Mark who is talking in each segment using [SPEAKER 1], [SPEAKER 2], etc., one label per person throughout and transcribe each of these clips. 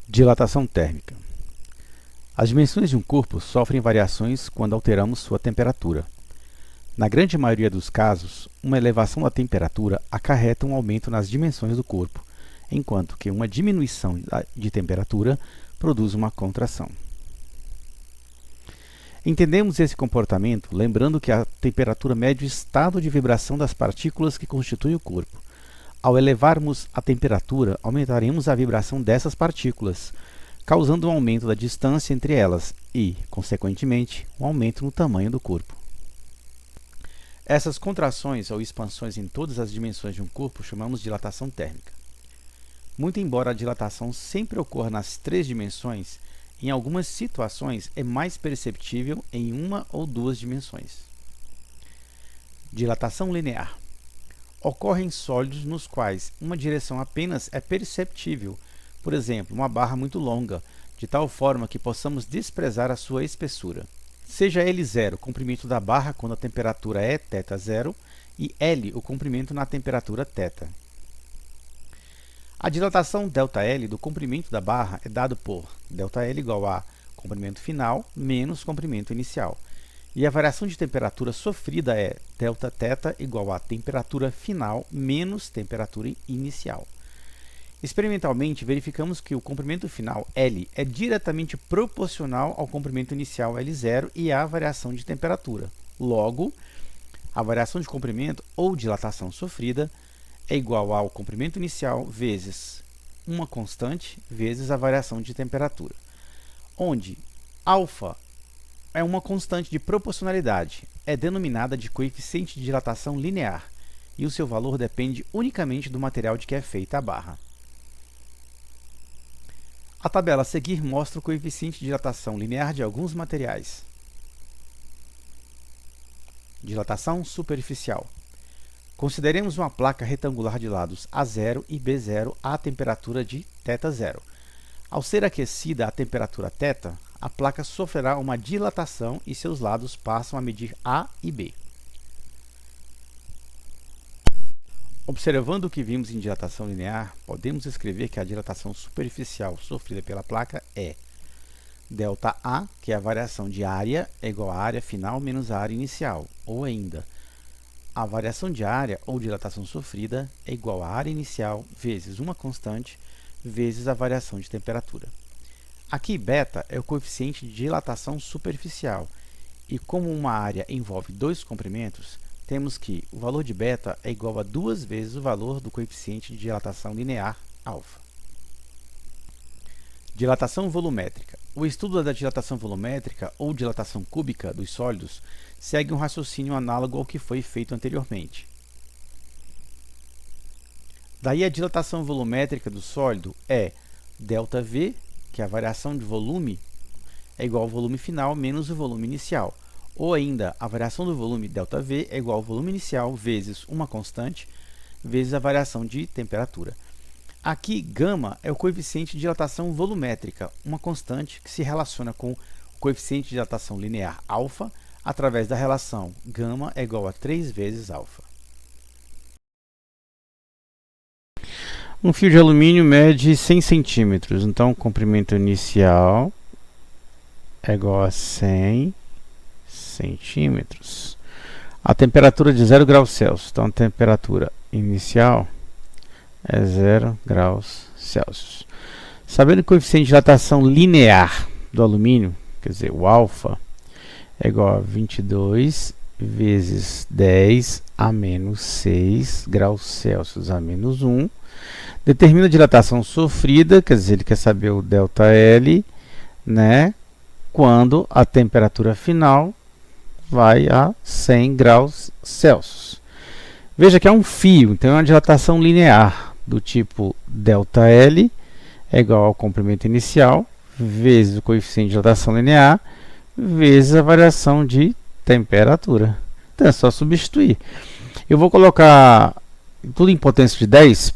[SPEAKER 1] Dilatação térmica. As dimensões de um corpo sofrem variações quando alteramos sua temperatura. Na grande maioria dos casos, uma elevação da temperatura acarreta um aumento nas dimensões do corpo, enquanto que uma diminuição de temperatura produz uma contração. Entendemos esse comportamento lembrando que a temperatura mede o estado de vibração das partículas que constituem o corpo. Ao elevarmos a temperatura, aumentaremos a vibração dessas partículas, causando um aumento da distância entre elas e, consequentemente, um aumento no tamanho do corpo. Essas contrações ou expansões em todas as dimensões de um corpo chamamos de dilatação térmica. Muito embora a dilatação sempre ocorra nas três dimensões, em algumas situações é mais perceptível em uma ou duas dimensões. Dilatação linear. Ocorre em sólidos nos quais uma direção apenas é perceptível, por exemplo, uma barra muito longa, de tal forma que possamos desprezar a sua espessura. Seja L zero o comprimento da barra quando a temperatura é θ0 e L o comprimento na temperatura θ. A dilatação ΔL do comprimento da barra é dado por ΔL igual a comprimento final menos comprimento inicial. E a variação de temperatura sofrida é Δθ igual a temperatura final menos temperatura inicial. Experimentalmente, verificamos que o comprimento final L é diretamente proporcional ao comprimento inicial L0 e à variação de temperatura. Logo, a variação de comprimento ou dilatação sofrida é igual ao comprimento inicial vezes uma constante vezes a variação de temperatura, onde alfa é uma constante de proporcionalidade, é denominada de coeficiente de dilatação linear, e o seu valor depende unicamente do material de que é feita a barra. A tabela a seguir mostra o coeficiente de dilatação linear de alguns materiais. Dilatação superficial. Consideremos uma placa retangular de lados A0 e B0 à temperatura de θ0. Ao ser aquecida a temperatura θ, a placa sofrerá uma dilatação e seus lados passam a medir A e B. Observando o que vimos em dilatação linear, podemos escrever que a dilatação superficial sofrida pela placa é ΔA, que é a variação de área, é igual à área final menos a área inicial, ou ainda, a variação de área ou dilatação sofrida é igual à área inicial vezes uma constante vezes a variação de temperatura. Aqui, β é o coeficiente de dilatação superficial, e como uma área envolve dois comprimentos, temos que o valor de β é igual a 2 vezes o valor do coeficiente de dilatação linear, α. Dilatação volumétrica. O estudo da dilatação volumétrica ou dilatação cúbica dos sólidos segue um raciocínio análogo ao que foi feito anteriormente. Daí a dilatação volumétrica do sólido é ΔV, que é a variação de volume, é igual ao volume final menos o volume inicial. Ou ainda, a variação do volume ΔV é igual ao volume inicial vezes uma constante vezes a variação de temperatura. Aqui, γ é o coeficiente de dilatação volumétrica, uma constante que se relaciona com o coeficiente de dilatação linear α através da relação γ é igual a 3 vezes α. Um fio de alumínio mede 100 centímetros, então o comprimento inicial é igual a 100 centímetros. A temperatura de 0 graus Celsius, então a temperatura inicial é 0 graus Celsius. Sabendo que o coeficiente de dilatação linear do alumínio, quer dizer, o α, é igual a 22 vezes 10 a menos 6 graus Celsius a menos 1, determina a dilatação sofrida, quer dizer, ele quer saber o ΔL, né, quando a temperatura final vai a 100 graus Celsius. Veja que é um fio, então é uma dilatação linear do tipo ΔL é igual ao comprimento inicial vezes o coeficiente de dilatação linear vezes a variação de temperatura. Então é só substituir. Eu vou colocar tudo em potência de 10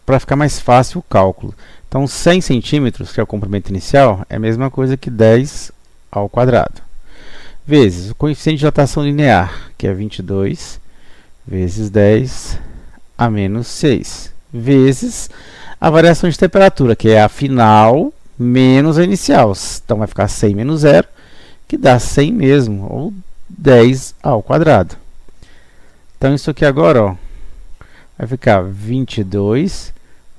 [SPEAKER 1] para ficar mais fácil o cálculo. Então 100 centímetros, que é o comprimento inicial, é a mesma coisa que 10 ao quadrado. Vezes o coeficiente de dilatação linear, que é 22, vezes 10 a menos 6, vezes a variação de temperatura, que é a final menos a inicial. Então vai ficar 100 menos 0, que dá 100 mesmo, ou 10 ao quadrado. Então isso aqui agora, ó, vai ficar 22.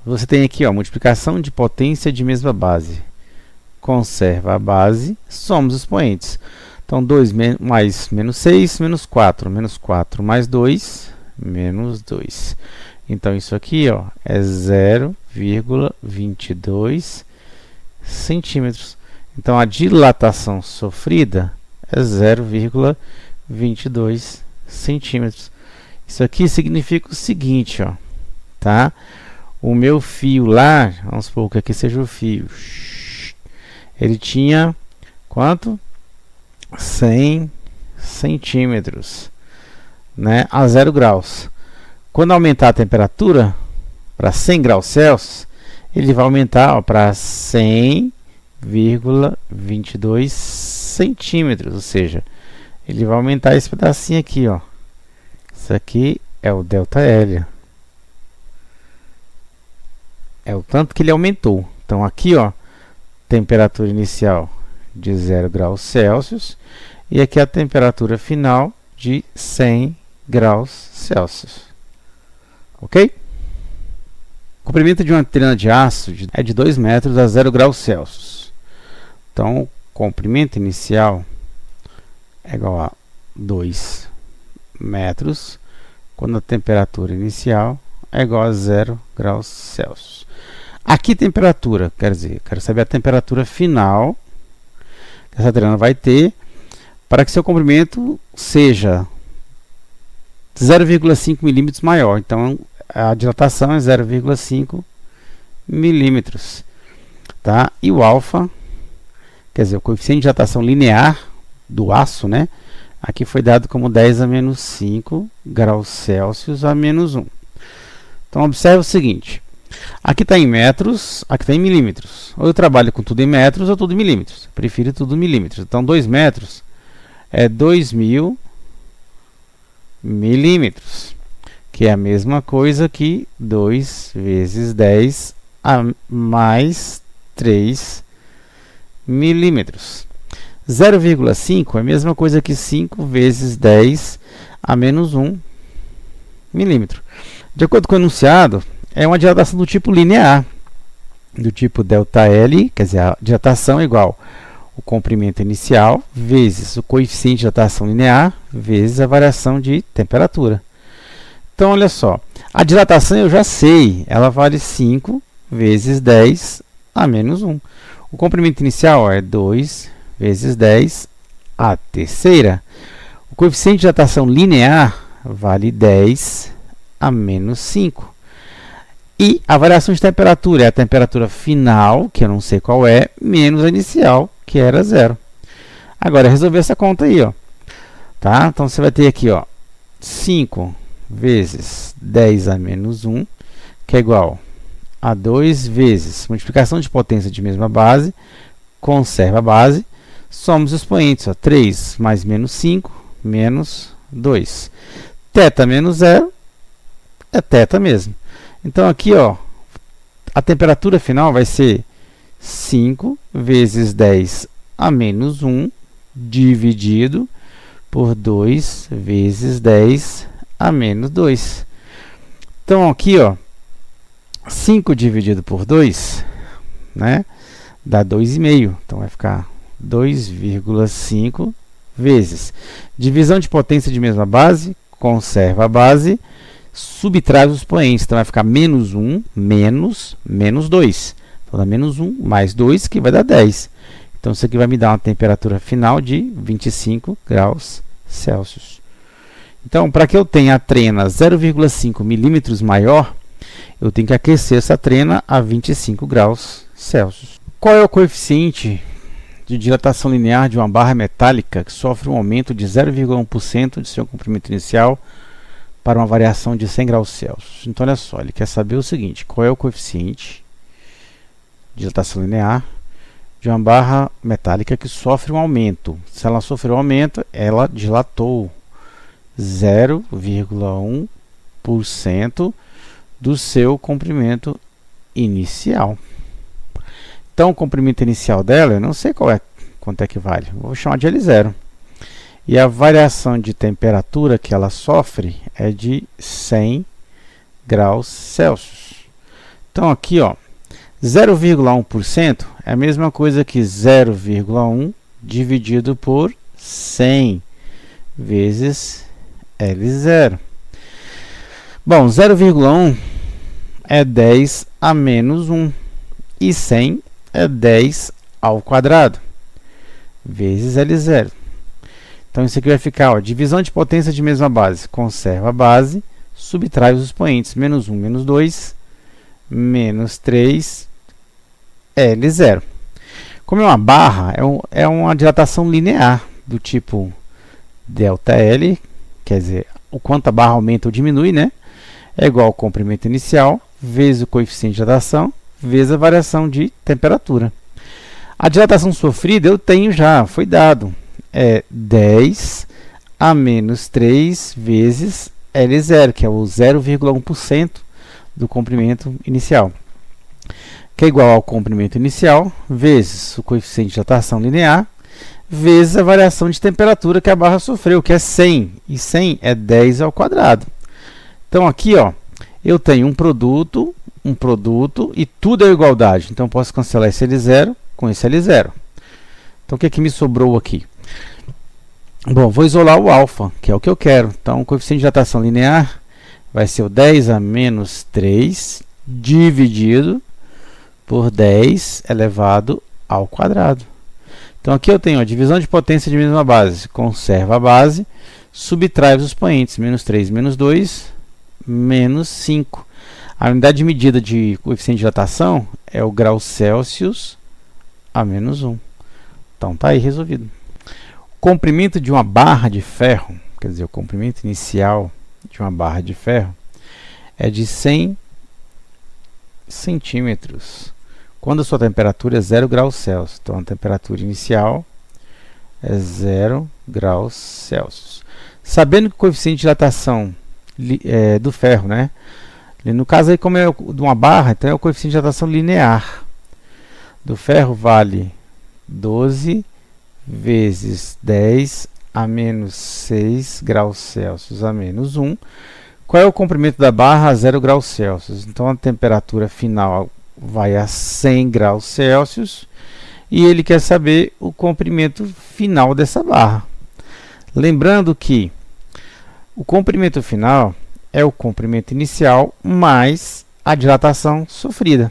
[SPEAKER 1] Você tem aqui, ó, multiplicação de potência de mesma base. Conserva a base, soma os expoentes. Então 2 mais menos 6, menos 4 mais 2, menos 2. Então isso aqui, ó, é 0,22 centímetros. Então a dilatação sofrida é 0,22 centímetros. Isso aqui significa o seguinte, ó, tá? O meu fio lá, vamos supor que aqui seja o fio, ele tinha quanto? 100 centímetros, né? A 0 graus. Quando aumentar a temperatura para 100 graus Celsius, ele vai aumentar para 100,22 centímetros, ou seja, ele vai aumentar esse pedacinho aqui, ó. Isso aqui é o ΔL. É o tanto que ele aumentou. Então aqui, ó, temperatura inicial de 0 graus Celsius e aqui a temperatura final de 100 graus Celsius. Ok? O comprimento de uma antena de aço é de 2 metros a 0 graus Celsius. Então, o comprimento inicial é igual a 2 metros, quando a temperatura inicial é igual a 0 graus Celsius. Aqui temperatura, quer dizer, quero saber a temperatura final que essa antena vai ter para que seu comprimento seja 0,5 milímetros maior. Então, a dilatação é 0,5 milímetros. Tá? E o alfa, quer dizer, o coeficiente de dilatação linear do aço, né? Aqui foi dado como 10 a menos 5 graus Celsius a menos 1. Então, observe o seguinte. Aqui está em metros, aqui está em milímetros. Ou eu trabalho com tudo em metros ou tudo em milímetros. Eu prefiro tudo em milímetros. Então, 2 metros é 2.000 milímetros. Que é a mesma coisa que 2 vezes 10 a mais 3 milímetros. 0,5 é a mesma coisa que 5 vezes 10 a menos 1 milímetro. De acordo com o enunciado, é uma dilatação do tipo linear, do tipo ΔL, quer dizer, a dilatação é igual o comprimento inicial vezes o coeficiente de dilatação linear vezes a variação de temperatura. Então, olha só, a dilatação eu já sei, ela vale 5 vezes 10 a menos 1. O comprimento inicial é 2 vezes 10 a terceira. O coeficiente de dilatação linear vale 10 a menos 5. E a variação de temperatura é a temperatura final, que eu não sei qual é, menos a inicial, que era 0. Agora, é resolver essa conta aí, ó. Tá? Então, você vai ter aqui, ó, 5 vezes 10 a menos 1, que é igual a 2 vezes multiplicação de potência de mesma base, conserva a base, soma os expoentes, ó, 3 mais menos 5, menos 2. Θ menos 0 é θ mesmo. Então, aqui, ó, a temperatura final vai ser 5 vezes 10 a menos 1 dividido por 2 vezes 10 a menos 2. Então, aqui, ó, 5 dividido por 2, né, dá 2,5. Então, vai ficar 2,5 vezes. Divisão de potência de mesma base, conserva a base, subtrai os expoentes. Então, vai ficar menos 1 menos 2. Então, dá menos 1 mais 2, que vai dar 10. Então, isso aqui vai me dar uma temperatura final de 25 graus Celsius. Então, para que eu tenha a trena 0,5 milímetros maior, eu tenho que aquecer essa trena a 25 graus Celsius. Qual é o coeficiente de dilatação linear de uma barra metálica que sofre um aumento de 0,1% de seu comprimento inicial para uma variação de 100 graus Celsius? Então, olha só, ele quer saber o seguinte, qual é o coeficiente de dilatação linear de uma barra metálica que sofre um aumento. Se ela sofreu um aumento, ela dilatou 0,1% do seu comprimento inicial. Então, o comprimento inicial dela, eu não sei quanto é que vale. Vou chamar de L0. E a variação de temperatura que ela sofre é de 100 graus Celsius. Então, aqui, ó, 0,1% é a mesma coisa que 0,1 dividido por 100 vezes L0. Bom, 0,1 é 10 a menos 1 e 100 é 10 ao quadrado vezes L0. Então, isso aqui vai ficar, ó, divisão de potência de mesma base. Conserva a base, subtrai os expoentes. Menos 1, menos 2, menos 3, L0. Como é uma barra, é uma dilatação linear, do tipo ΔL, quer dizer, o quanto a barra aumenta ou diminui, né? É igual ao comprimento inicial, vezes o coeficiente de dilatação, vezes a variação de temperatura. A dilatação sofrida eu tenho já, foi dado. É 10 a menos 3 vezes L0, que é o 0,1% do comprimento inicial, que é igual ao comprimento inicial, vezes o coeficiente de dilatação linear, vezes a variação de temperatura que a barra sofreu, que é 100, e 100 é 10 ao quadrado. Então, aqui, ó, eu tenho um produto, e tudo é igualdade. Então, eu posso cancelar esse L0 com esse L0. Então, o que é que me sobrou aqui? Bom, vou isolar o alfa, que é o que eu quero. Então, o coeficiente de dilatação linear vai ser o 10 a menos 3 dividido por 10 elevado ao quadrado. Então, aqui eu tenho a divisão de potência de mesma base. Conserva a base, subtrai os expoentes. Menos 3, menos 2, menos 5. A unidade de medida de coeficiente de dilatação é o grau Celsius a menos 1. Então, está aí resolvido. O comprimento de uma barra de ferro, quer dizer, o comprimento inicial de uma barra de ferro, é de 100 centímetros, quando a sua temperatura é 0 graus Celsius. Então, a temperatura inicial é 0 graus Celsius. Sabendo que o coeficiente de dilatação do ferro, né? No caso, aí, como é de uma barra, então é o coeficiente de dilatação linear. Do ferro vale 12 vezes 10 a menos 6 graus Celsius a menos 1. Qual é o comprimento da barra a 0 graus Celsius? Então, a temperatura final vai a 100 graus Celsius e ele quer saber o comprimento final dessa barra. Lembrando que o comprimento final é o comprimento inicial mais a dilatação sofrida.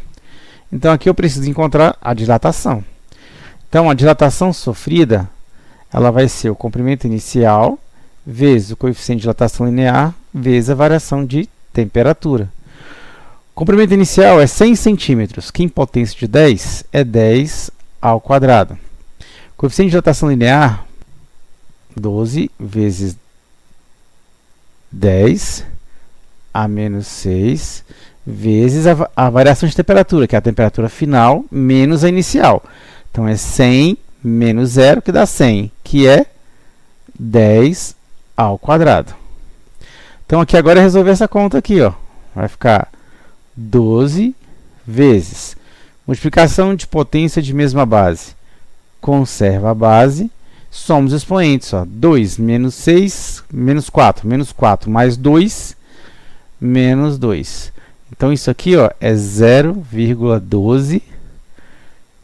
[SPEAKER 1] Então, aqui eu preciso encontrar a dilatação. Então, a dilatação sofrida, ela vai ser o comprimento inicial vezes o coeficiente de dilatação linear vezes a variação de temperatura. O comprimento inicial é 100 centímetros, que em potência de 10 é 10 ao quadrado. O coeficiente de dilatação linear, 12 vezes 10 a menos 6 vezes a variação de temperatura, que é a temperatura final menos a inicial. Então, é 100 menos 0, que dá 100, que é 10 ao quadrado. Então, aqui agora é resolver essa conta aqui, ó. Vai ficar 12 vezes multiplicação de potência de mesma base. Conserva a base, soma os expoentes, ó. 2 menos 6, menos 4. Menos 4 mais 2, menos 2. Então, isso aqui, ó, é 0,12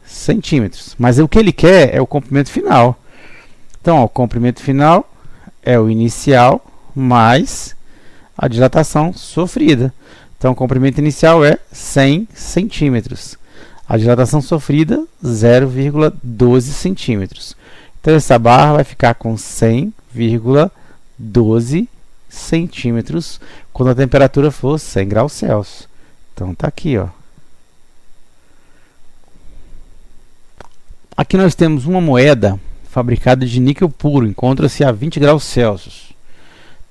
[SPEAKER 1] centímetros. Mas o que ele quer é o comprimento final. Então, ó, o comprimento final é o inicial mais a dilatação sofrida. Então, o comprimento inicial é 100 centímetros. A dilatação sofrida, 0,12 centímetros. Então, essa barra vai ficar com 100,12 centímetros quando a temperatura for 100 graus Celsius. Então, está aqui, ó. Aqui nós temos uma moeda fabricada de níquel puro, encontra-se a 20 graus Celsius.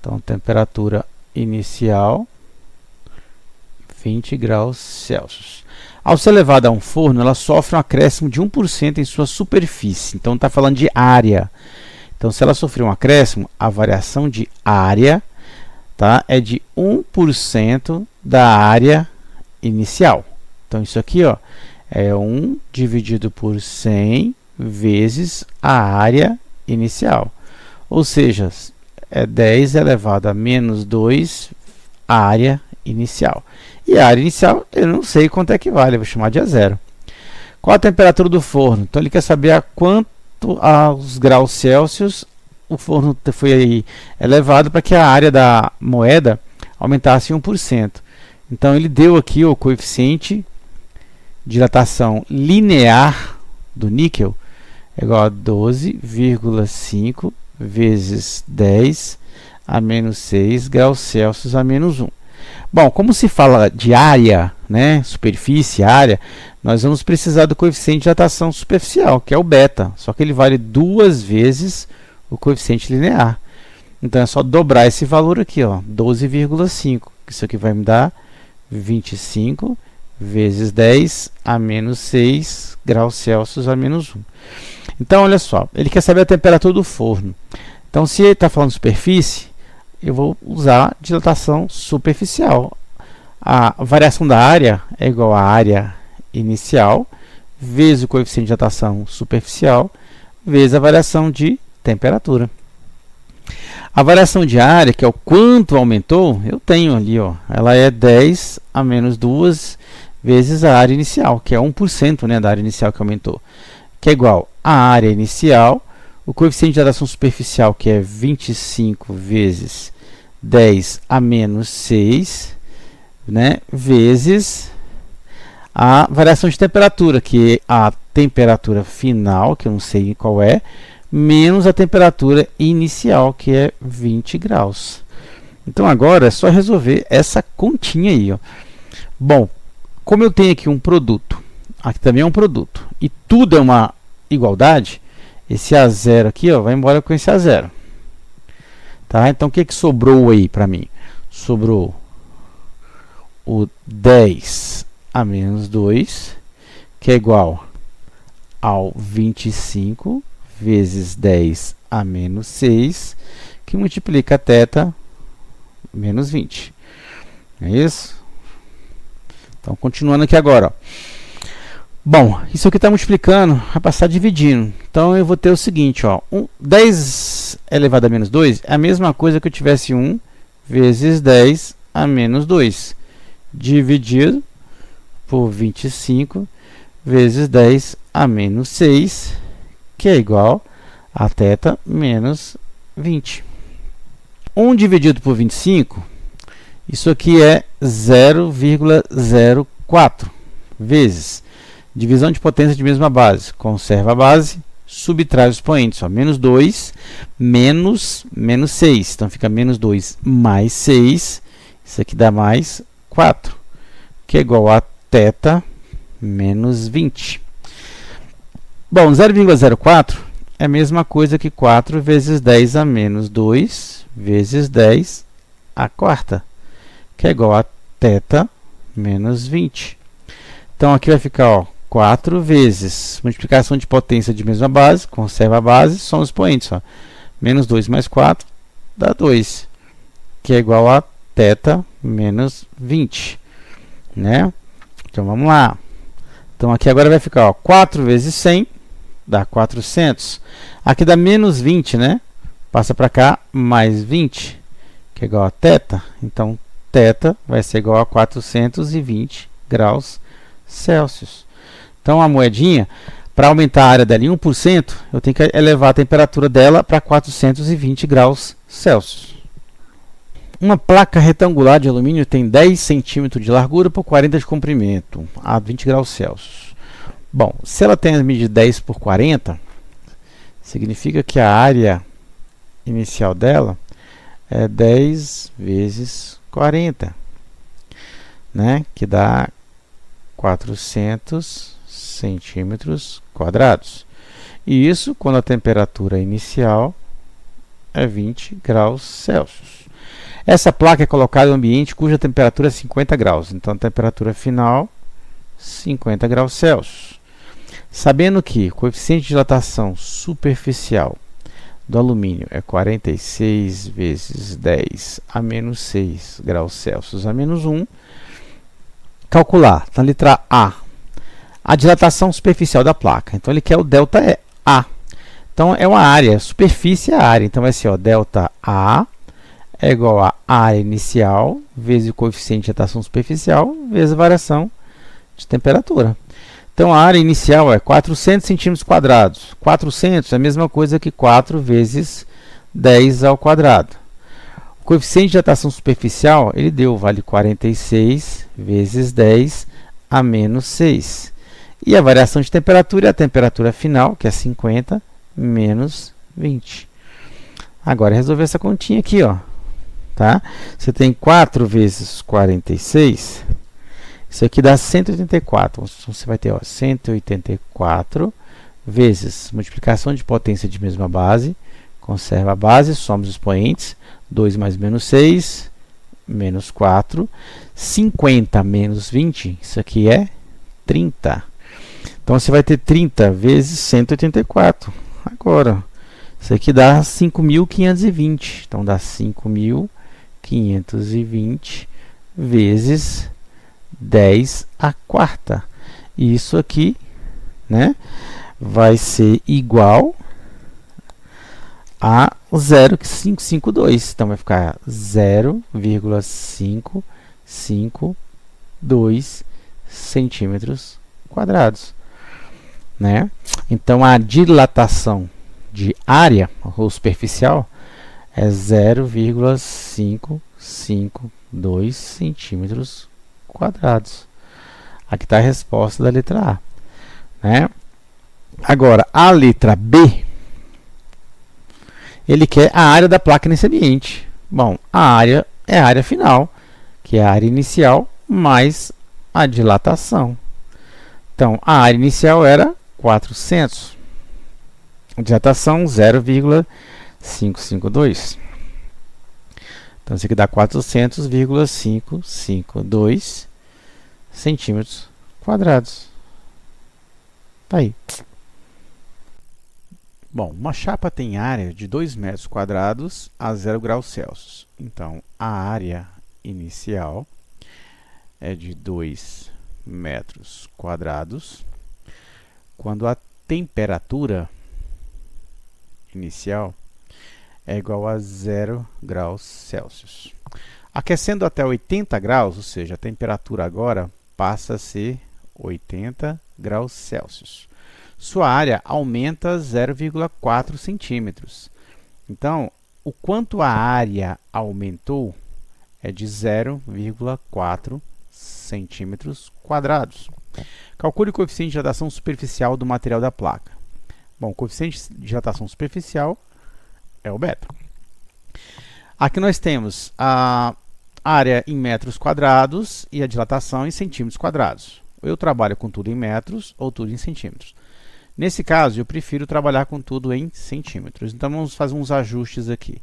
[SPEAKER 1] Então, temperatura inicial, 20 graus Celsius. Ao ser levada a um forno, ela sofre um acréscimo de 1% em sua superfície. Então, está falando de área. Então, se ela sofrer um acréscimo, a variação de área, tá, é de 1% da área inicial. Então, isso aqui, ó, É 1 dividido por 100 vezes a área inicial. Ou seja, é 10 elevado a menos 2 a área inicial. E a área inicial, eu não sei quanto é que vale, eu vou chamar de a zero. Qual a temperatura do forno? Então ele quer saber a quanto aos graus Celsius o forno foi aí elevado para que a área da moeda aumentasse 1%. Então ele deu aqui o coeficiente de dilatação linear do níquel é igual a 12,5 vezes 10 a menos 6 graus Celsius a menos 1. Bom, como se fala de área, né, superfície, área, nós vamos precisar do coeficiente de dilatação superficial, que é o beta, só que ele vale 2 vezes o coeficiente linear. Então é só dobrar esse valor aqui, ó, 12,5. Isso aqui vai me dar 25 vezes 10 a menos 6 graus Celsius a menos 1. Então, olha só, ele quer saber a temperatura do forno. Então, se ele está falando superfície, eu vou usar dilatação superficial. A variação da área é igual à área inicial vezes o coeficiente de dilatação superficial vezes a variação de temperatura. A variação de área, que é o quanto aumentou, eu tenho ali, ó, ela é 10 a menos 2 vezes a área inicial, que é 1%, né, da área inicial que aumentou, que é igual à área inicial, o coeficiente de dilatação superficial, que é 25 vezes 10 a menos 6, né, vezes a variação de temperatura, que é a temperatura final, que eu não sei qual é, menos a temperatura inicial, que é 20 graus. Então agora é só resolver essa continha aí, ó. Bom, como eu tenho aqui um produto, aqui também é um produto, e tudo é uma igualdade, esse A0 aqui, ó, vai embora com esse A0. Tá? Então o que, que sobrou aí para mim? Sobrou o 10 a menos 2, que é igual ao 25 vezes 10 a menos 6, que multiplica θ menos 20. É isso? Então, continuando aqui agora. Ó. Bom, isso aqui está multiplicando, vai passar dividindo. Então, eu vou ter o seguinte, ó, 10 elevado a menos 2 é a mesma coisa que eu tivesse 1 vezes 10 a menos 2, dividido por 25 vezes 10 a menos 6, que é igual a θ menos 20. 1 dividido por 25, isso aqui é 0,04 vezes divisão de potência de mesma base. Conserva a base, subtrai os expoentes. Ó, menos 2 menos 6. Então fica menos 2 mais 6. Isso aqui dá mais 4, que é igual a θ menos 20. Bom, 0,04 é a mesma coisa que 4 vezes 10 a menos 2 vezes 10 a quarta, que é igual a θ menos 20. Então, aqui vai ficar, ó, 4 vezes multiplicação de potência de mesma base, conserva a base, são os expoentes. Ó. Menos 2 mais 4 dá 2, que é igual a θ menos 20. Né? Então, vamos lá. Então, aqui agora vai ficar, ó, 4 vezes 100 dá 400. Aqui dá menos 20, né? Passa para cá, mais 20, que é igual a θ. Então, θ vai ser igual a 420 graus Celsius. Então, a moedinha, para aumentar a área dela em 1%, eu tenho que elevar a temperatura dela para 420 graus Celsius. Uma placa retangular de alumínio tem 10 centímetros de largura por 40 de comprimento, a 20 graus Celsius. Bom, se ela tem a medida de 10 por 40, significa que a área inicial dela é 10 vezes 40, né? Que dá 400 centímetros quadrados. E isso quando a temperatura inicial é 20 graus Celsius. Essa placa é colocada em um ambiente cuja temperatura é 50 graus. Então, a temperatura final, 50 graus Celsius. Sabendo que o coeficiente de dilatação superficial do alumínio é 46 vezes 10 a menos 6 graus Celsius a menos 1, calcular, na letra A, a dilatação superficial da placa. Então, ele quer o ΔA. Então, é uma área, superfície é a área. Então, vai ser ó, ΔA é igual a área inicial vezes o coeficiente de dilatação superficial vezes a variação de temperatura. Então, a área inicial é 400 centímetros quadrados. 400 é a mesma coisa que 4 vezes 10 ao quadrado. O coeficiente de dilatação superficial, ele deu, vale 46 vezes 10 a menos 6. E a variação de temperatura é a temperatura final, que é 50 menos 20. Agora, resolver essa continha aqui, ó. Tá? Você tem 4 vezes 46, isso aqui dá 184. Então, você vai ter ó, 184 vezes multiplicação de potência de mesma base, conserva a base, soma os expoentes, 2 mais menos 6, menos 4, 50 menos 20, isso aqui é 30. Então, você vai ter 30 vezes 184. Agora, isso aqui dá 5.520. Então, dá 5.520 vezes 10 a quarta. E isso aqui, né, vai ser igual a 0,552. Então, vai ficar 0,552 centímetros quadrados. Né? Então, a dilatação de área ou superficial é 0,552 centímetros quadrados. Aqui está a resposta da letra A. Né? Agora, a letra B, ele quer a área da placa nesse ambiente. Bom, a área é a área final, que é a área inicial, mais a dilatação. Então, a área inicial era 400. A dilatação 0,552. Então, isso aqui dá 400,552 centímetros quadrados. Tá aí. Bom, uma chapa tem área de 2 metros quadrados a 0 graus Celsius. Então, a área inicial é de 2 metros quadrados, quando a temperatura inicial é igual a 0 graus Celsius. Aquecendo até 80 graus, ou seja, a temperatura agora passa a ser 80 graus Celsius. Sua área aumenta 0,4 centímetros. Então, o quanto a área aumentou é de 0,4 centímetros quadrados. Calcule o coeficiente de dilatação superficial do material da placa. Bom, o coeficiente de dilatação superficial é o beta. Aqui nós temos a área em metros quadrados e a dilatação em centímetros quadrados. Eu trabalho com tudo em metros ou tudo em centímetros. Nesse caso, eu prefiro trabalhar com tudo em centímetros. Então, vamos fazer uns ajustes aqui.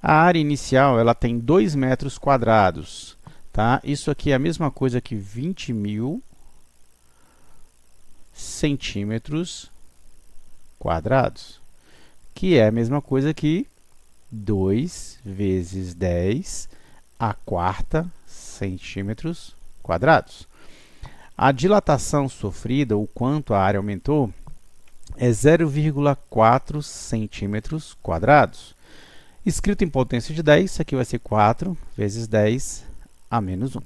[SPEAKER 1] A área inicial ela tem 2 metros quadrados. Tá? Isso aqui é a mesma coisa que 20.000 centímetros quadrados, que é a mesma coisa que 2 vezes 10 a quarta centímetros quadrados. A dilatação sofrida, o quanto a área aumentou, é 0,4 centímetros quadrados. Escrito em potência de 10, isso aqui vai ser 4 vezes 10 a menos 1.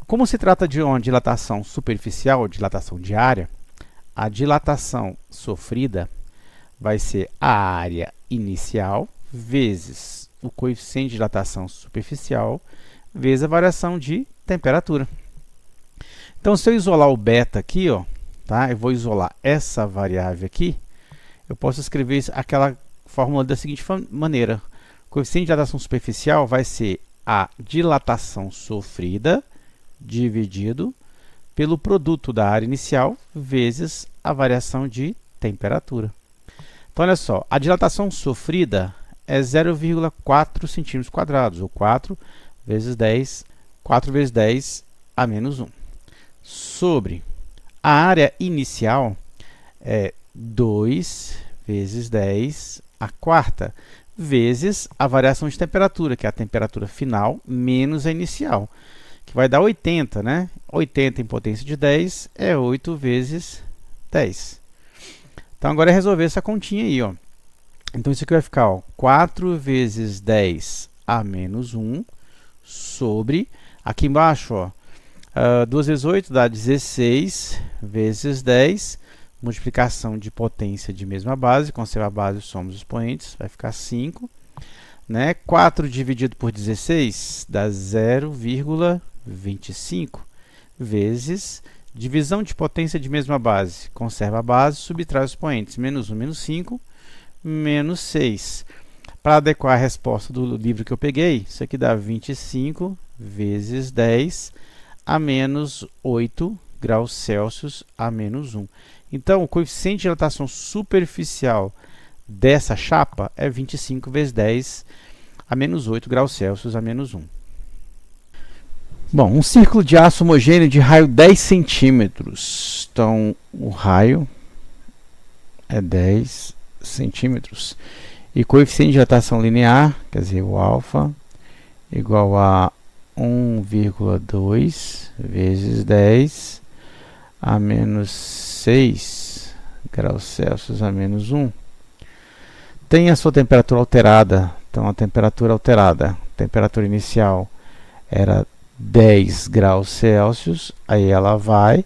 [SPEAKER 1] Como se trata de uma dilatação superficial, dilatação de área, a dilatação sofrida vai ser a área inicial vezes o coeficiente de dilatação superficial vezes a variação de temperatura. Então, se eu isolar o beta aqui, ó, tá? Eu vou isolar essa variável aqui, eu posso escrever aquela fórmula da seguinte maneira. O coeficiente de dilatação superficial vai ser a dilatação sofrida dividido pelo produto da área inicial vezes a variação de temperatura. Então, olha só, a dilatação sofrida é 0,4 centímetros quadrados, ou 4 vezes 10 a menos 1. Sobre a área inicial é 2 vezes 10 a quarta, vezes a variação de temperatura, que é a temperatura final menos a inicial, que vai dar 80, né? 80 em potência de 10 é 8 vezes 10. Então, agora é resolver essa continha aí, ó. Então, isso aqui vai ficar, ó, 4 vezes 10 a menos 1 sobre, aqui embaixo, ó, 2 vezes 8 dá 16 vezes 10, multiplicação de potência de mesma base, conserva a base, somos os expoentes, vai ficar 5. Né? 4 dividido por 16 dá 0,25 vezes divisão de potência de mesma base. Conserva a base, subtrai os expoentes. Menos 1, menos 5, menos 6. Para adequar a resposta do livro que eu peguei, isso aqui dá 25 vezes 10 a menos 8 graus Celsius a menos 1. Então, o coeficiente de dilatação superficial dessa chapa é 25 vezes 10 a menos 8 graus Celsius a menos 1. Bom, um círculo de aço homogêneo de raio 10 centímetros. Então, o raio é 10 centímetros. E coeficiente de dilatação linear, quer dizer, o alfa, igual a 1,2 vezes 10 a menos 6 graus Celsius a menos 1. Tem a sua temperatura alterada. Então, a temperatura alterada, a temperatura inicial era 10 graus Celsius, aí ela vai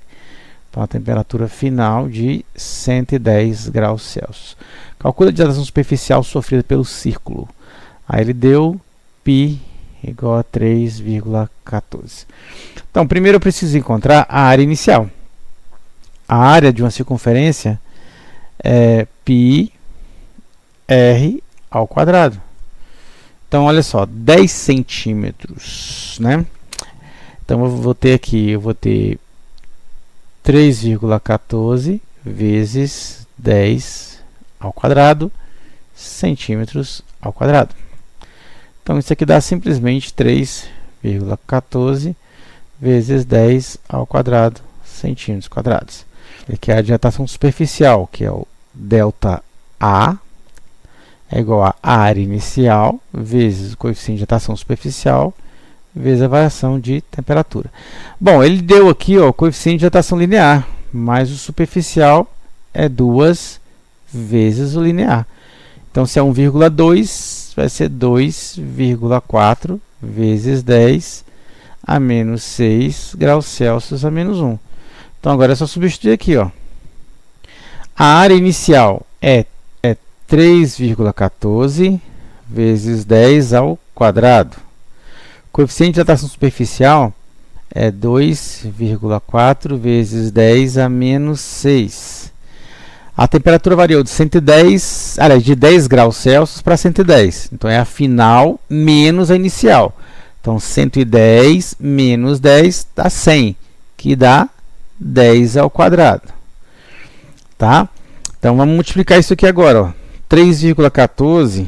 [SPEAKER 1] para a temperatura final de 110 graus Celsius. Calcula a dilatação superficial sofrida pelo círculo. Aí ele deu π igual a 3,14. Então, primeiro eu preciso encontrar a área inicial. A área de uma circunferência é πr ao quadrado. Então, olha só, 10 centímetros, né? Então, eu vou ter 3,14 vezes 10 ao quadrado, centímetros ao quadrado. Então, isso aqui dá simplesmente 3,14 vezes 10 ao quadrado, centímetros quadrados. Aqui é a dilatação superficial, que é o ΔA, é igual a área inicial vezes o coeficiente de dilatação superficial vezes a variação de temperatura. Bom, ele deu aqui o coeficiente de dilatação linear, mas o superficial é 2 vezes o linear. Então, se é 1,2, vai ser 2,4 vezes 10 a menos 6 graus Celsius a menos 1. Então, agora é só substituir aqui, ó. A área inicial é 3,14 vezes 10 ao quadrado. O coeficiente de dilatação superficial é 2,4 vezes 10 a menos 6. A temperatura variou de 10 graus Celsius para 110. Então, é a final menos a inicial. Então, 110 menos 10 dá 100, que dá 10 ao quadrado. Tá? Então, vamos multiplicar isso aqui agora, ó. 3,14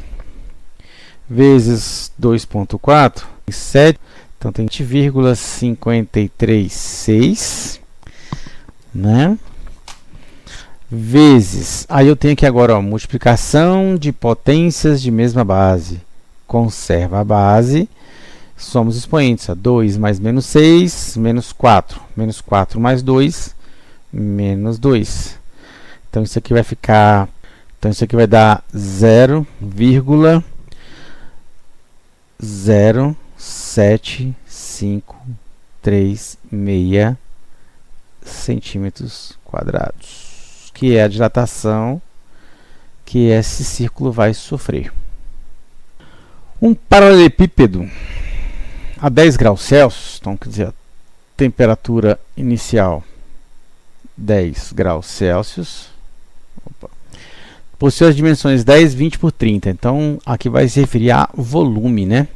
[SPEAKER 1] vezes 2,4, 7, então tem 20,536, né? Vezes, aí eu tenho aqui agora, ó, multiplicação de potências de mesma base. Conserva a base, somos expoentes, ó, 2 mais menos 6, menos 4. Menos 4 mais 2, menos 2. Então, isso aqui vai ficar... Então, isso aqui vai dar 0,07536 centímetros quadrados, que é a dilatação que esse círculo vai sofrer. Um paralelepípedo a 10 graus Celsius, então, quer dizer, a temperatura inicial 10 graus Celsius, possui as dimensões 10, 20 por 30. Então, aqui vai se referir a volume, né?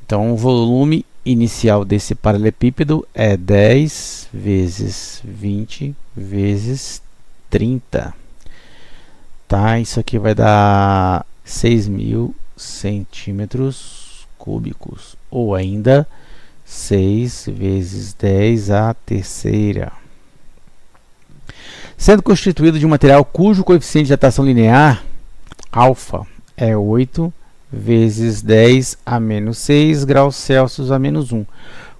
[SPEAKER 1] Então, o volume inicial desse paralelepípedo é 10 vezes 20 vezes 30. Tá? Isso aqui vai dar 6.000 centímetros cúbicos. Ou ainda 6 vezes 10 à terceira. Sendo constituído de um material cujo coeficiente de dilatação linear, alfa, é 8 vezes 10 a menos 6 graus Celsius a menos 1.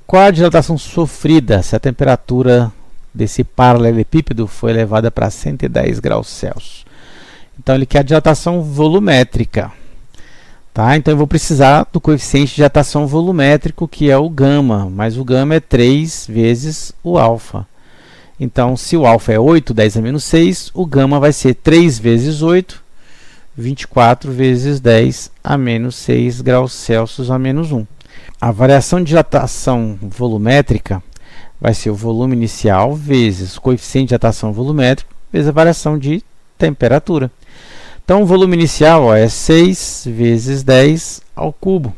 [SPEAKER 1] Qual a dilatação sofrida se a temperatura desse paralelepípedo foi elevada para 110 graus Celsius? Então, ele quer a dilatação volumétrica. Tá? Então, eu vou precisar do coeficiente de dilatação volumétrico, que é o gama, mas o gama é 3 vezes o alfa. Então, se o alfa é 8, 10 a menos 6, o gama vai ser 3 vezes 8, 24 vezes 10 a menos 6 graus Celsius a menos 1. A variação de dilatação volumétrica vai ser o volume inicial vezes o coeficiente de dilatação volumétrico vezes a variação de temperatura. Então, o volume inicial é 6 vezes 10 ao cubo.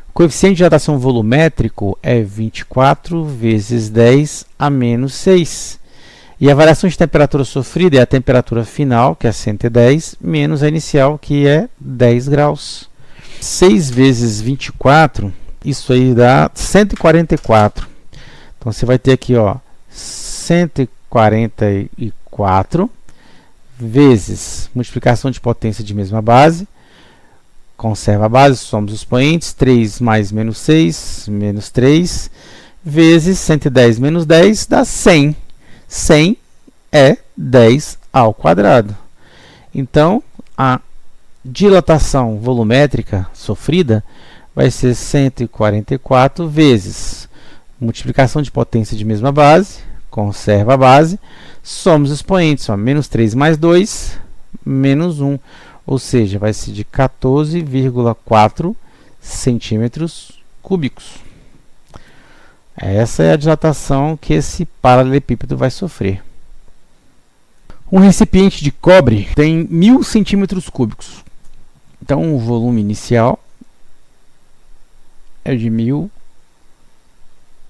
[SPEAKER 1] O coeficiente de dilatação volumétrico é 24 vezes 10 a menos 6. E a variação de temperatura sofrida é a temperatura final, que é 110, menos a inicial, que é 10 graus. 6 vezes 24, isso aí dá 144. Então, você vai ter aqui, ó, 144 vezes multiplicação de potência de mesma base, conserva a base, somos os expoentes, 3 mais menos 6, menos 3, vezes 110 menos 10, dá 100. 100 é 10 ao quadrado. Então, a dilatação volumétrica sofrida vai ser 144 vezes multiplicação de potência de mesma base, conserva a base, somos os expoentes, ó, menos 3 mais 2, menos 1, ou seja, vai ser de 14,4 centímetros cúbicos. Essa é a dilatação que esse paralelepípedo vai sofrer. Um recipiente de cobre tem 1000 centímetros cúbicos. Então, o volume inicial é de 1000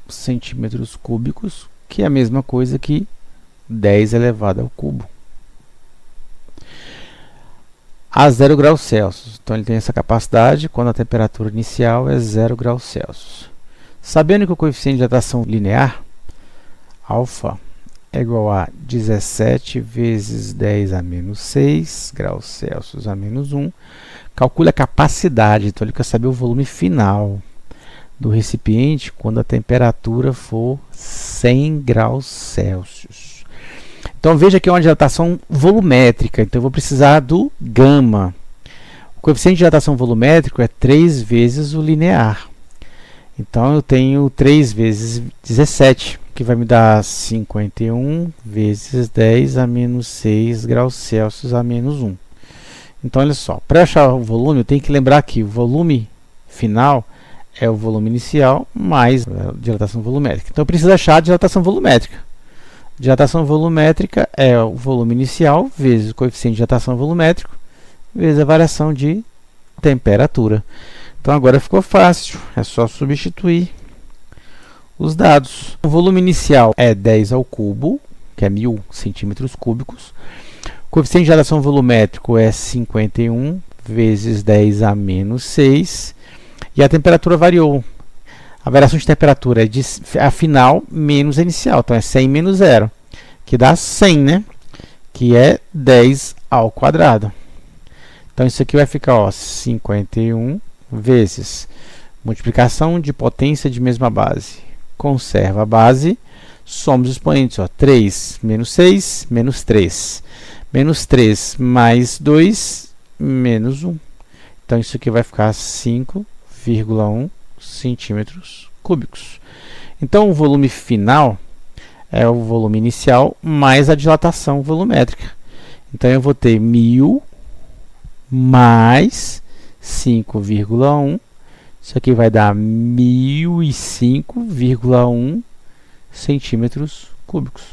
[SPEAKER 1] centímetros cúbicos, que é a mesma coisa que 10 elevado ao cubo. A 0 graus Celsius. Então, ele tem essa capacidade quando a temperatura inicial é 0 graus Celsius. Sabendo que o coeficiente de dilatação linear, alfa, é igual a 17 vezes 10 a menos 6 graus Celsius a menos 1, calcule a capacidade. Então, ele quer saber o volume final do recipiente quando a temperatura for 100 graus Celsius. Então, veja que é uma dilatação volumétrica. Então, eu vou precisar do gama. O coeficiente de dilatação volumétrico é 3 vezes o linear. Então, eu tenho 3 vezes 17, que vai me dar 51 vezes 10 a menos 6 graus Celsius a menos 1. Então, olha só, para achar o volume, eu tenho que lembrar que o volume final é o volume inicial mais a dilatação volumétrica. Então, eu preciso achar a dilatação volumétrica. Dilatação volumétrica é o volume inicial vezes o coeficiente de dilatação volumétrico vezes a variação de temperatura. Então, agora ficou fácil, é só substituir os dados. O volume inicial é 10 ao cubo, que é 1000 centímetros cúbicos. O coeficiente de dilatação volumétrico é 51 vezes 10 a menos 6. E a temperatura variou. A variação de temperatura é a final menos a inicial. Então, é 100 menos 0, que dá 100, né? Que é 10 ao quadrado. Então, isso aqui vai ficar, ó, 51 vezes multiplicação de potência de mesma base. Conserva a base, somos os expoentes, ó, 3 menos 6, menos 3. Menos 3 mais 2, menos 1. Então, isso aqui vai ficar 5,1 centímetros cúbicos. Então, o volume final é o volume inicial mais a dilatação volumétrica. Então, eu vou ter 1000 mais 5,1. Isso aqui vai dar 1005,1 centímetros cúbicos.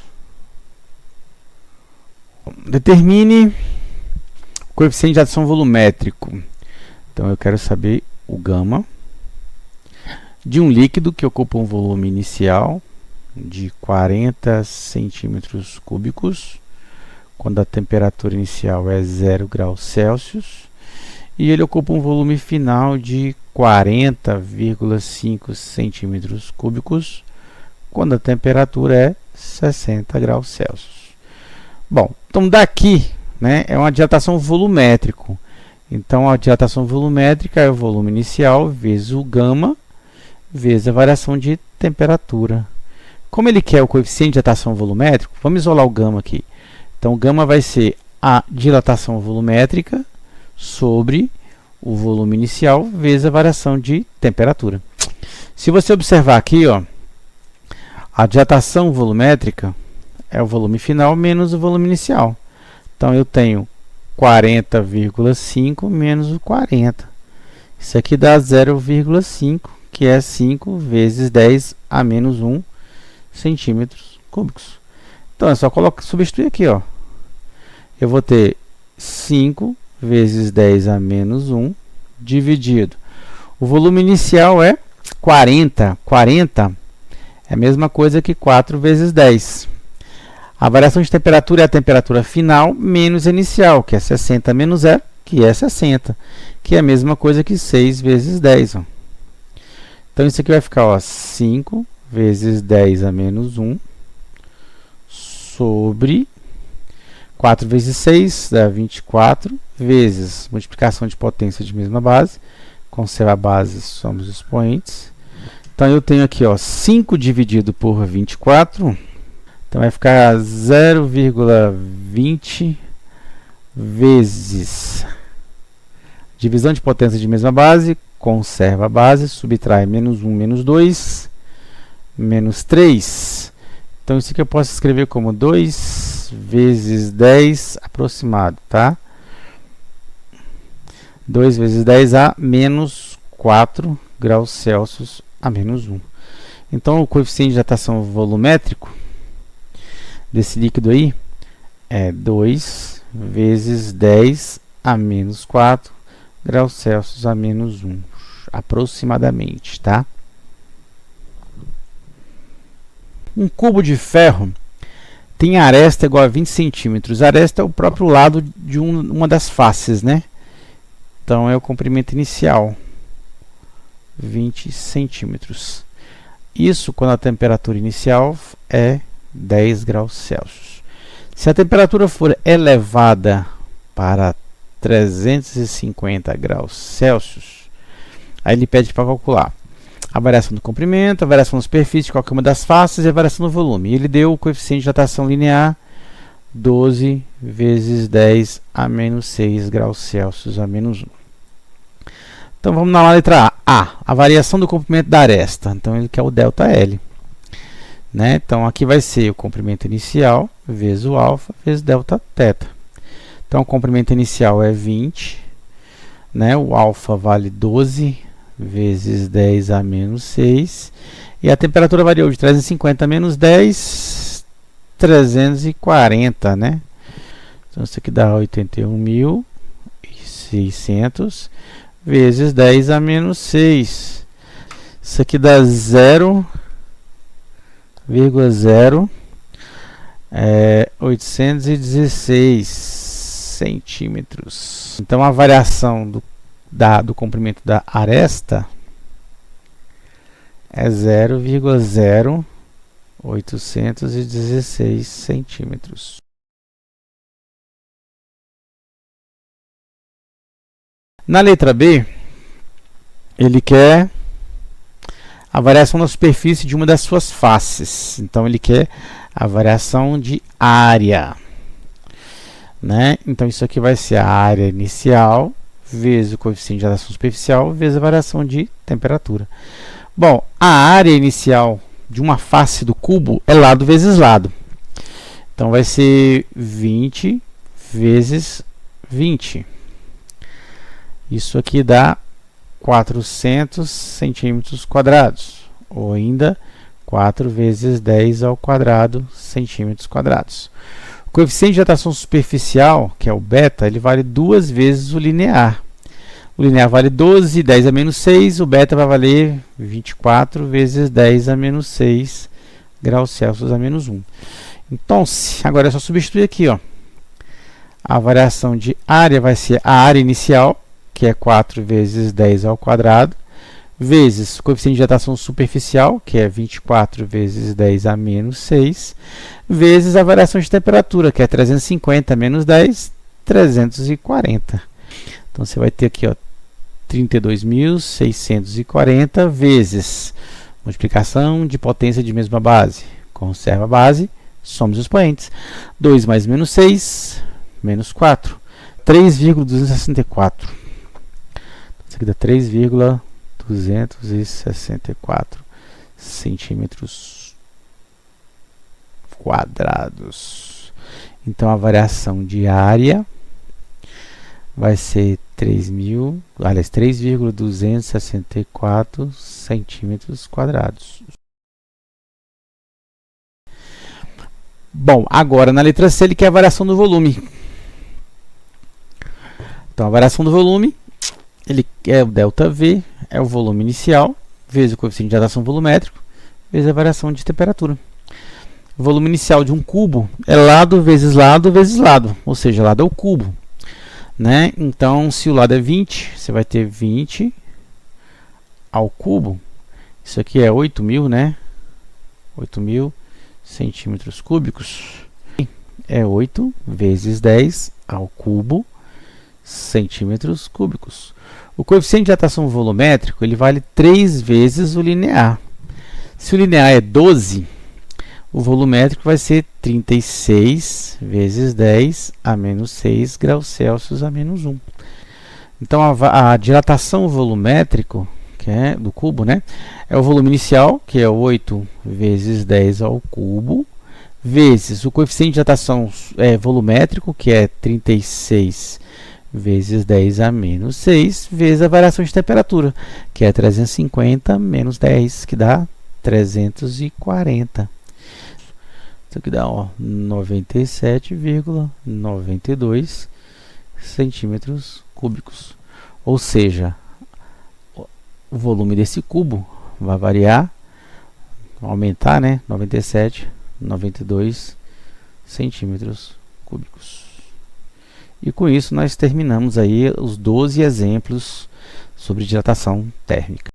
[SPEAKER 1] Determine o coeficiente de dilatação volumétrico. Então, eu quero saber o gama de um líquido que ocupa um volume inicial de 40 centímetros cúbicos, quando a temperatura inicial é 0 graus Celsius, e ele ocupa um volume final de 40,5 centímetros cúbicos, quando a temperatura é 60 graus Celsius. Bom, então daqui, né, é uma dilatação volumétrico. Então, a dilatação volumétrica é o volume inicial vezes o gama, vezes a variação de temperatura. Como ele quer o coeficiente de dilatação volumétrico, vamos isolar o gama aqui. Então, o gama vai ser a dilatação volumétrica sobre o volume inicial vezes a variação de temperatura. Se você observar aqui, ó, a dilatação volumétrica é o volume final menos o volume inicial. Então, eu tenho 40,5 menos o 40. Isso aqui dá 0,5, que é 5 vezes 10 a menos 1 centímetros cúbicos. Então, é só substituir aqui, ó. Eu vou ter 5 vezes 10 a menos 1 dividido. O volume inicial é 40. 40 é a mesma coisa que 4 vezes 10. A variação de temperatura é a temperatura final menos a inicial, que é 60 menos 0, que é 60, que é a mesma coisa que 6 vezes 10. Ó. Então, isso aqui vai ficar, ó, 5 vezes 10 a menos 1 sobre 4 vezes 6 dá 24, vezes multiplicação de potência de mesma base, conserva a base, somos expoentes. Então, eu tenho aqui, ó, 5 dividido por 24, então vai ficar 0,20 vezes divisão de potência de mesma base, conserva a base, subtrai menos 1, menos 2, menos 3. Então, isso aqui eu posso escrever como 2 vezes 10 aproximado, tá? 2 vezes 10 a menos 4 graus Celsius a menos 1. Então, o coeficiente de dilatação volumétrico desse líquido aí é 2 vezes 10 a menos 4 graus Celsius a menos 1, aproximadamente, tá? Um cubo de ferro tem aresta igual a 20 centímetros. A aresta é o próprio lado de uma das faces, né? Então, é o comprimento inicial, 20 centímetros. Isso quando a temperatura inicial é 10 graus Celsius. Se a temperatura for elevada para 350 graus Celsius, aí ele pede para calcular a variação do comprimento, a variação da superfície de qualquer uma das faces e a variação do volume. E ele deu o coeficiente de dilatação linear 12 vezes 10 a menos 6 graus Celsius a menos 1. Então, vamos na letra A. A variação do comprimento da aresta. Então, ele quer o ΔL. Né? Então, aqui vai ser o comprimento inicial vezes o alfa vezes Δθ. Então, o comprimento inicial é 20. Né? O alfa vale 12 vezes 10 a menos 6. E a temperatura variou de 350 a menos 10, 340. Né? Então, isso aqui dá 81.600 vezes 10 a menos 6. Isso aqui dá 0,816 centímetros. Então, a variação do comprimento da aresta é 0,0816 centímetros. Na letra B, ele quer a variação da superfície de uma das suas faces. Então, ele quer a variação de área. Né? Então, isso aqui vai ser a área inicial vezes o coeficiente de dilatação superficial vezes a variação de temperatura. Bom, a área inicial de uma face do cubo é lado vezes lado. Então, vai ser 20 vezes 20. Isso aqui dá 400 centímetros quadrados, ou ainda 4 vezes 10 ao quadrado centímetros quadrados. O coeficiente de dilatação superficial, que é o beta, ele vale 2 vezes o linear. O linear vale 12, 10 a menos 6, o beta vai valer 24 vezes 10 a menos 6 graus Celsius a menos 1. Então, agora é só substituir aqui, ó. A variação de área vai ser a área inicial, que é 4 vezes 10 ao quadrado, vezes o coeficiente de dilatação superficial, que é 24 vezes 10 a menos 6, vezes a variação de temperatura, que é 350 menos 10, 340. Então você vai ter aqui, ó, 32.640 vezes multiplicação de potência de mesma base. Conserva a base, some os expoentes. 2 mais menos 6, menos 4. 3,264. Isso aqui dá 3,264 centímetros quadrados. Então a variação diária vai ser 3.264 centímetros quadrados. Bom, agora na letra C ele quer a variação do volume. Então a variação do volume, ele é o ΔV, é o volume inicial, vezes o coeficiente de dilatação volumétrico, vezes a variação de temperatura. O volume inicial de um cubo é lado vezes lado vezes lado, ou seja, lado é o cubo, né? Então, se o lado é 20, você vai ter 20 ao cubo. Isso aqui é 8.000, né? 8.000 centímetros cúbicos. É 8 vezes 10 ao cubo centímetros cúbicos. O coeficiente de dilatação volumétrico ele vale 3 vezes o linear. Se o linear é 12, o volumétrico vai ser 36 vezes 10 a menos 6 graus Celsius a menos 1. Então, a dilatação volumétrico, que é do cubo, né, é o volume inicial, que é 8 vezes 10 ao cubo, vezes o coeficiente de dilatação volumétrico, que é 36 vezes 10 a menos 6, vezes a variação de temperatura, que é 350 menos 10, que dá 340. Isso aqui dá 97,92 centímetros cúbicos. Ou seja, o volume desse cubo vai variar, aumentar, né? 92 centímetros cúbicos. E com isso nós terminamos aí os 12 exemplos sobre dilatação térmica.